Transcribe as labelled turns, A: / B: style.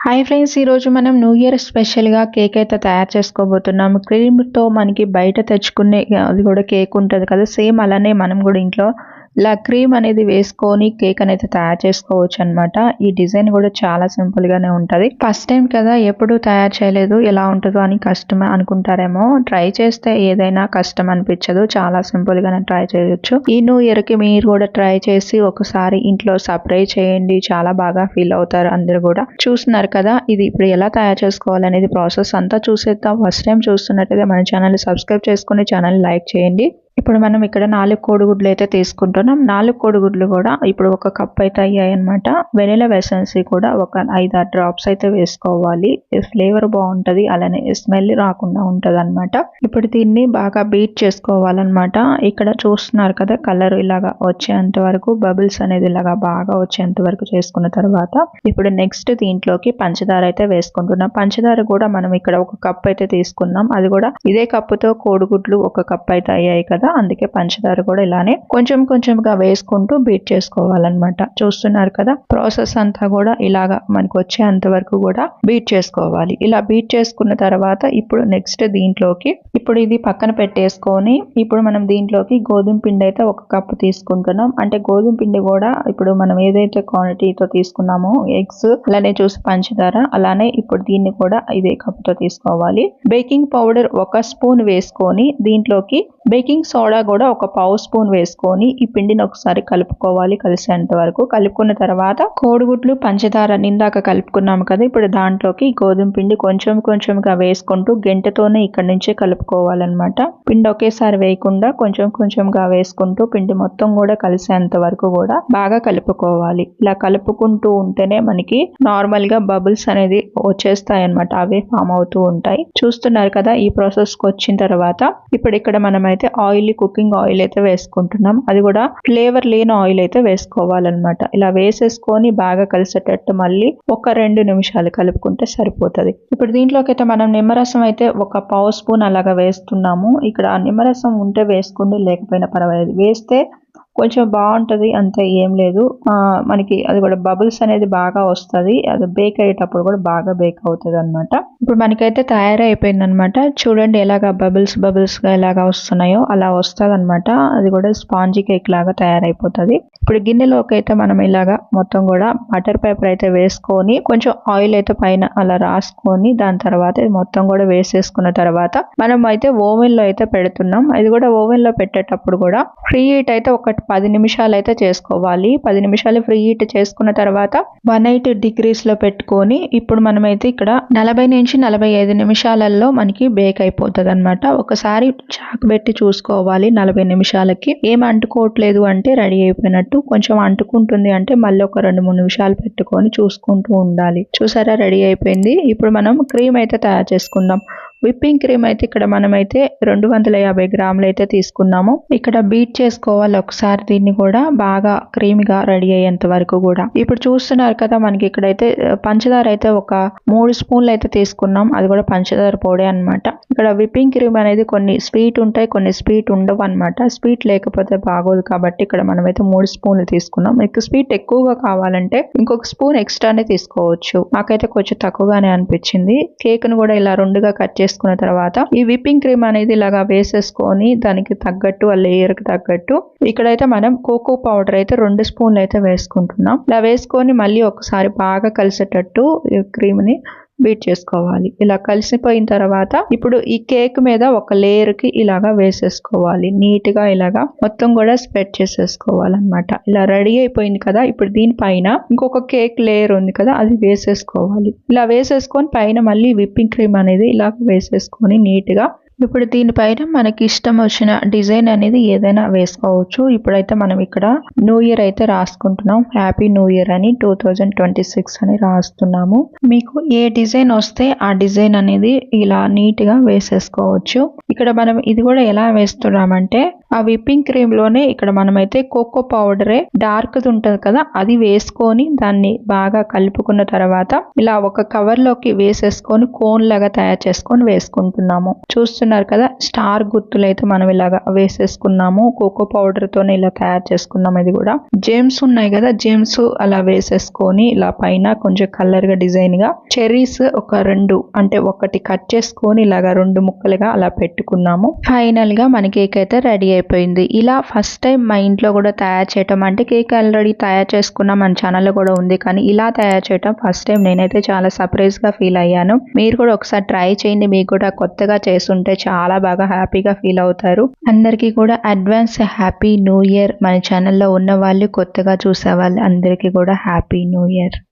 A: Hi friends, ఈరోజు మనం new year స్పెషల్గా కేక్ అయితే తయారు చేసుకోబోతున్నాము. క్రీమ్తో మనకి బయట తెచ్చుకునే అది కూడా కేక్ ఉంటుంది కదా, సేమ్ అలానే మనం కూడా ఇంట్లో ఇలా క్రీమ్ అనేది వేసుకొని కేక్ అనేది తయారు చేసుకోవచ్చు అనమాట. ఈ డిజైన్ కూడా చాలా సింపుల్ గానే ఉంటది. ఫస్ట్ టైం కదా, ఎప్పుడు తయారు చేయలేదు, ఎలా ఉంటుందో అని కష్టం అనుకుంటారేమో. ట్రై చేస్తే ఏదైనా కష్టం అనిపించదు, చాలా సింపుల్ గానే ట్రై చేయొచ్చు. ఈ న్యూ ఇయర్ కి మీరు కూడా ట్రై చేసి ఒకసారి ఇంట్లో సర్ప్రైజ్ చేయండి, చాలా బాగా ఫీల్ అవుతారు అందరు కూడా. చూస్తున్నారు కదా, ఇది ఇప్పుడు ఎలా తయారు చేసుకోవాలనేది ప్రాసెస్ అంతా చూసేద్దాం. ఫస్ట్ టైం చూస్తున్నట్లయితే మన ఛానల్ సబ్స్క్రైబ్ చేసుకుని ఛానల్ లైక్ చేయండి. ఇప్పుడు మనం ఇక్కడ 4 కోడిగుడ్లు అయితే తీసుకుంటున్నాం. 4 కోడిగుడ్లు కూడా ఇప్పుడు ఒక కప్ అయితే అయ్యాయి అనమాట. వెనిలా ఎసెన్స్ కూడా ఒక 5-6 డ్రాప్స్ అయితే వేసుకోవాలి. ఫ్లేవర్ బాగుంటది, అలానే స్మెల్ రాకుండా ఉంటది అనమాట. ఇప్పుడు దీన్ని బాగా బీట్ చేసుకోవాలన్నమాట. ఇక్కడ చూస్తున్నారు కదా, కలర్ ఇలాగా వచ్చేంత వరకు, బబుల్స్ అనేది ఇలాగా బాగా వచ్చేంత వరకు చేసుకున్న తర్వాత ఇప్పుడు నెక్స్ట్ దీంట్లోకి పంచదార అయితే వేసుకుంటున్నాం. పంచదార కూడా మనం ఇక్కడ ఒక కప్ అయితే తీసుకున్నాం. అది కూడా ఇదే కప్పుతో కోడిగుడ్లు ఒక కప్ అయితే అయ్యాయి కదా, అందుకే పంచదార కూడా ఇలానే కొంచెం కొంచెంగా వేసుకుంటూ బీట్ చేసుకోవాలన్నమాట. చూస్తున్నారు కదా, ప్రాసెస్ అంతా కూడా ఇలాగా మనకు వచ్చేంత వరకు కూడా బీట్ చేసుకోవాలి. ఇలా బీట్ చేసుకున్న తర్వాత ఇప్పుడు నెక్స్ట్ దీంట్లోకి ఇప్పుడు ఇది పక్కన పెట్టేసుకొని ఇప్పుడు మనం దీంట్లోకి గోధుమ పిండి అయితే ఒక కప్పు తీసుకుంటున్నాం. అంటే గోధుమ పిండి కూడా ఇప్పుడు మనం ఏదైతే క్వాంటిటీతో తీసుకున్నామో, ఎగ్స్ అలానే చూసి పంచదార, అలానే ఇప్పుడు దీన్ని కూడా ఇదే కప్పుతో తీసుకోవాలి. బేకింగ్ పౌడర్ 1 స్పూన్ వేసుకొని దీంట్లోకి బేకింగ్ సోడా కూడా ఒక పావు స్పూన్ వేసుకొని ఈ పిండిని ఒకసారి కలుపుకోవాలి. కలిసేంత వరకు కలుపుకున్న తర్వాత కోడిగుడ్లు పంచదార ఇందాక కలుపుకున్నాము కదా, ఇప్పుడు దాంట్లోకి గోధుమ పిండి కొంచెం కొంచెంగా వేసుకుంటూ గెంటతోనే ఇక్కడ నుంచే కలుపుకోవాలన్నమాట. పిండి ఒకేసారి వేయకుండా కొంచెం కొంచెంగా వేసుకుంటూ పిండి మొత్తం కూడా కలిసేంత వరకు కూడా బాగా కలుపుకోవాలి. ఇలా కలుపుకుంటూ ఉంటేనే మనకి నార్మల్ గా బబుల్స్ అనేది వచ్చేస్తాయి అన్నమాట, అవే ఫామ్ అవుతూ ఉంటాయి. చూస్తున్నారు కదా, ఈ ప్రాసెస్ కి వచ్చిన తర్వాత ఇప్పుడు ఇక్కడ మనం అయితే ఆయిల్, కుకింగ్ ఆయిల్ అయితే వేసుకుంటున్నాం. అది కూడా ఫ్లేవర్ లేని ఆయిల్ అయితే వేసుకోవాలన్నమాట. ఇలా వేసేసుకొని బాగా కలిసేటట్టు మళ్ళీ ఒక 2 నిమిషాలు కలుపుకుంటే సరిపోతుంది. ఇప్పుడు దీంట్లోకి అయితే మనం నిమ్మరసం అయితే ఒక పావు స్పూన్ అలాగా వేస్తున్నాము. ఇక్కడ నిమ్మరసం ఉంటే వేసుకోండి, లేకపోయినా పర్వాలేదు. వేస్తే కొంచెం బాగుంటది, అంతే, ఏం లేదు. మనకి అది కూడా బబుల్స్ అనేది బాగా వస్తుంది. అది బేక్ అయ్యేటప్పుడు కూడా బాగా బేక్ అవుతుంది అనమాట. ఇప్పుడు మనకైతే తయారైపోయింది అనమాట. చూడండి ఎలాగా బబుల్స్ గా ఎలాగా వస్తున్నాయో అలా వస్తుంది అనమాట. అది కూడా స్పాంజీ కేక్ లాగా తయారైపోతుంది. ఇప్పుడు గిన్నెలోకి అయితే మనం ఇలాగా మొత్తం కూడా బటర్ పేపర్ అయితే వేసుకొని కొంచెం ఆయిల్ అయితే పైన అలా రాసుకొని దాని తర్వాత మొత్తం కూడా వేసేసుకున్న తర్వాత మనం అయితే ఓవెన్ లో అయితే పెడుతున్నాం. అది కూడా ఓవెన్ లో పెట్టేటప్పుడు కూడా ఫ్రీ హీట్ అయితే ఒక 10 నిమిషాలు అయితే చేసుకోవాలి. 10 నిమిషాలు ఫ్రీ హీట్ చేసుకున్న తర్వాత 180 degrees లో పెట్టుకొని ఇప్పుడు మనమైతే ఇక్కడ 40 నుంచి 45 నిమిషాలలో మనకి బేక్ అయిపోతుంది అనమాట. ఒకసారి చాకు పెట్టి చూసుకోవాలి. 40 నిమిషాలకి ఏం అంటుకోవట్లేదు అంటే రెడీ అయిపోయినట్టు. కొంచెం అంటుకుంటుంది అంటే మళ్ళీ ఒక 2-3 నిమిషాలు పెట్టుకొని చూసుకుంటూ ఉండాలి. చూసారా, రెడీ అయిపోయింది. ఇప్పుడు మనం క్రీమ్ అయితే తయారు చేసుకుందాం. విప్పింగ్ క్రీమ్ అయితే ఇక్కడ మనమైతే 250 గ్రాములు అయితే తీసుకున్నాము. ఇక్కడ బీట్ చేసుకోవాలి ఒకసారి, దీన్ని కూడా బాగా క్రీమ్గా రెడీ అయ్యేంత వరకు కూడా. ఇప్పుడు చూస్తున్నారు కదా, మనకి ఇక్కడైతే పంచదార అయితే ఒక 3 స్పూన్లు అయితే తీసుకున్నాం. అది కూడా పంచదార పొడి అన్నమాట. ఇక్కడ విప్పింగ్ క్రీమ్ అనేది కొన్ని స్వీట్ ఉంటాయి, కొన్ని స్వీట్ ఉండవు అనమాట. స్వీట్ లేకపోతే బాగోదు కాబట్టి ఇక్కడ మనమైతే 3 స్పూన్లు తీసుకున్నాం. మీకు స్వీట్ ఎక్కువగా కావాలంటే ఇంకొక స్పూన్ ఎక్స్ట్రానే తీసుకోవచ్చు. నాకైతే కొంచెం తక్కువగానే అనిపించింది. కేక్ ను కూడా ఇలా రెండుగా కట్ చేసుకున్న తర్వాత ఈ విప్పింగ్ క్రీమ్ అనేది ఇలాగా వేసేసుకొని దానికి తగ్గట్టు, ఆ లేయర్ కి తగ్గట్టు ఇక్కడైతే మనం కోకో పౌడర్ అయితే 2 స్పూన్లు అయితే వేసుకుంటున్నాం. ఇలా వేసుకొని మళ్ళీ ఒకసారి బాగా కలిసేటట్టు ఈ క్రీమ్ ని బీట్ చేసుకోవాలి. ఇలా కలిసిపోయిన తర్వాత ఇప్పుడు ఈ కేక్ మీద ఒక లేయర్ కి ఇలాగా వేసేసుకోవాలి. నీట్ గా ఇలాగా మొత్తం కూడా స్ప్రెడ్ చేసేసుకోవాలన్నమాట. ఇలా రెడీ అయిపోయింది కదా, ఇప్పుడు దీనిపైన ఇంకొక కేక్ లేయర్ ఉంది కదా, అది వేసేసుకోవాలి. ఇలా వేసేసుకొని పైన మళ్ళీ విప్పింగ్ క్రీమ్ అనేది ఇలా వేసేసుకొని నీట్ గా ఇప్పుడు దీనిపైన మనకి ఇష్టం వచ్చిన డిజైన్ అనేది ఏదైనా వేసుకోవచ్చు. ఇప్పుడైతే మనం ఇక్కడ న్యూ ఇయర్ అయితే రాసుకుంటున్నాం. హ్యాపీ న్యూ ఇయర్ అని 2026 అని రాస్తున్నాము. మీకు ఏ డిజైన్ వస్తే ఆ డిజైన్ అనేది ఇలా నీట్ గా వేసేసుకోవచ్చు. ఇక్కడ మనం ఇది కూడా ఎలా వేస్తున్నామంటే ఆ విప్పింగ్ క్రీమ్ లోనే ఇక్కడ మనమైతే కోకో పౌడరే డార్క్ ఉంటుంది కదా, అది వేసుకొని దాన్ని బాగా కలుపుకున్న తర్వాత ఇలా ఒక కవర్ లోకి వేసేసుకొని కోన్ లాగా తయారు చేసుకొని వేసుకుంటున్నాము. చూస్తున్నారు చూస్తున్నారు కదా స్టార్ గుర్తులు అయితే మనం ఇలాగా వేసేసుకున్నాము. కోకో పౌడర్ తోనే ఇలా తయారు చేసుకున్నాం. ఇది కూడా జేమ్స్ ఉన్నాయి కదా జేమ్స్ అలా వేసేసుకొని ఇలా పైన కొంచెం కలర్ గా డిజైన్ గా చెర్రీస్ ఒక 2 అంటే ఒకటి కట్ చేసుకొని ఇలాగా 2 ముక్కలుగా అలా పెట్టుకున్నాము. ఫైనల్ గా మన కేక్ అయితే రెడీ అయిపోయింది. ఇలా ఫస్ట్ టైం మా ఇంట్లో కూడా తయారు చేయటం, అంటే కేక్ ఆల్రెడీ తయారు చేసుకున్న మన ఛానల్లో కూడా ఉంది, కానీ ఇలా తయారు చేయటం ఫస్ట్ టైం. నేనైతే చాలా సర్ప్రైజ్ గా ఫీల్ అయ్యాను. మీరు కూడా ఒకసారి ట్రై చేయండి. మీకు కూడా కొత్తగా చేస్తుంటే చాలా బాగా హ్యాపీగా ఫీల్ అవుతారు. అందరికీ కూడా అడ్వాన్స్ హ్యాపీ న్యూ ఇయర్. మన ఛానల్లో ఉన్న వాళ్ళు, కొత్తగా చూసే వాళ్ళు అందరికీ కూడా హ్యాపీ న్యూ ఇయర్.